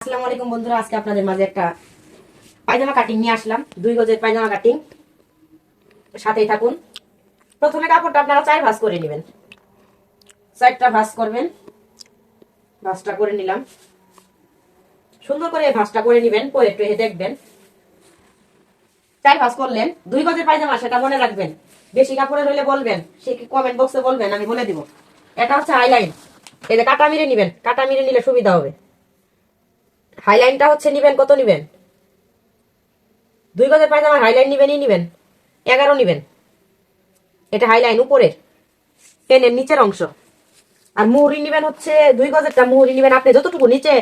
আসসালামু আলাইকুম বন্ধুরা, আজকে আপনাদের মাঝে একটা পায়জামা কাটিং নিয়ে আসলাম। 2 গজের পায়জামা কাটিং, সাথেই থাকুন। প্রথমে কাপড়টা আপনারা 4 ভাঁজ করে নেবেন। 4টা ভাঁজ করবেন। ভাঁজটা করে নিলাম, সুন্দর করে ভাঁজটা করে নেবেন, পরে একটু দেখবেন। 4 ভাঁজ করলেন, 2 গজের পায়জামা, সেটা মনে রাখবেন। বেশি কাপড়ের হলে বলবেন, সে কমেন্ট বক্সে বলবেন, আমি বলে দিব। এটা হচ্ছে হাইলাইন। এই যে কাটা মিরে নেবেন, কাটা মিরে নিলে সুবিধা হবে। হাইলাইনটা হচ্ছে নিবেন, কত নিবেন? 2 গজের পায়জামার হাইলাইন নিবেন 11 নিবেন। এটা হাইলাইন উপরের, পেনের নিচের অংশ। আর মুহুরি নিবেন হচ্ছে 2 গজেরটা মুহুরি নিবেন আপনি যতটুকু নিচে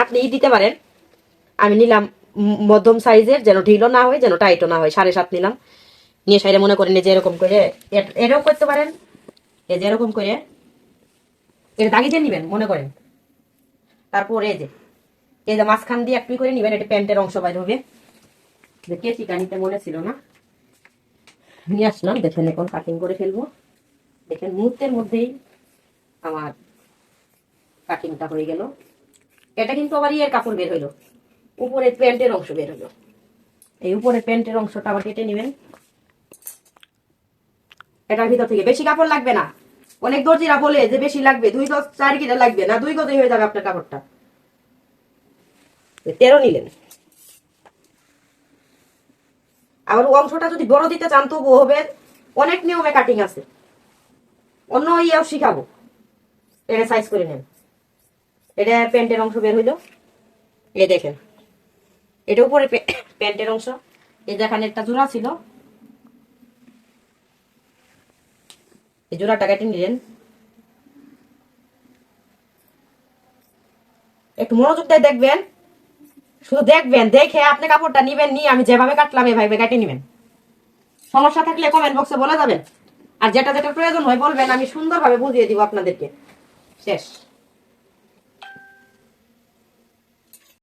আপনি দিতে পারেন। আমি নিলাম মধ্যম সাইজের, যেন ঢিলও না হয়, যেন টাইটও না হয়। 7.5 নিলাম। নিয়ে সাইডে মনে করেন যে এরকম করে এরকম করতে পারেন। এই যে এরকম করে এটা দাগিয়ে নিবেন মনে করেন। তারপর এই যে মাঝখান দিয়ে একটু করে নিবেন, এটা প্যান্টের অংশ বাইর হবে। যে কেচিটা নিতে মনে ছিল না, নিয়ে আসলাম। দেখেন এখন কাটিং করে ফেলবো। দেখেন মুহূর্তের মধ্যেই আমার কাটিংটা হয়ে গেল। এটা কিন্তু আবার ইয়ের কাপড় বের হইলো, উপরে প্যান্টের অংশ বের হইলো। এই উপরে প্যান্টের অংশটা আবার কেটে নেবেন। এটার ভিতর থেকে বেশি কাপড় লাগবে না। অনেক দর্জিরা বলে যে বেশি লাগবে, 2 গজ 4 গিরা লাগবে না, 2 গজই হয়ে যাবে আপনার কাপড়টা। 13 নিলেন। আবার অংশটা যদি বড় দিতে চান তবুও হবে। অনেক নিয়মে কাটিং আছে, অন্য ইয়েও শিখাবো। এটা সাইজ করে নেন। এটা প্যান্টের অংশ বের হইলো। এই দেখেন, এটা উপরে প্যান্টের অংশ। এই যেখানে একটা জোড়া ছিল, এই জোড়াটা কেটে নিলেন। একটু মনোযোগ দিয়ে দেখবেন, শুধু দেখবেন, দেখে আপনি কাপড়টা নিবেন, নিয়ে আমি যেভাবে কাটলাম এভাবে কেটে নিবেন। সমস্যা থাকলে কমেন্ট বক্সে বলে যাবেন। আর যেটা যেটা প্রয়োজন হয় বলবেন, আমি সুন্দরভাবে বুঝিয়ে দিব আপনাদেরকে। শেষ।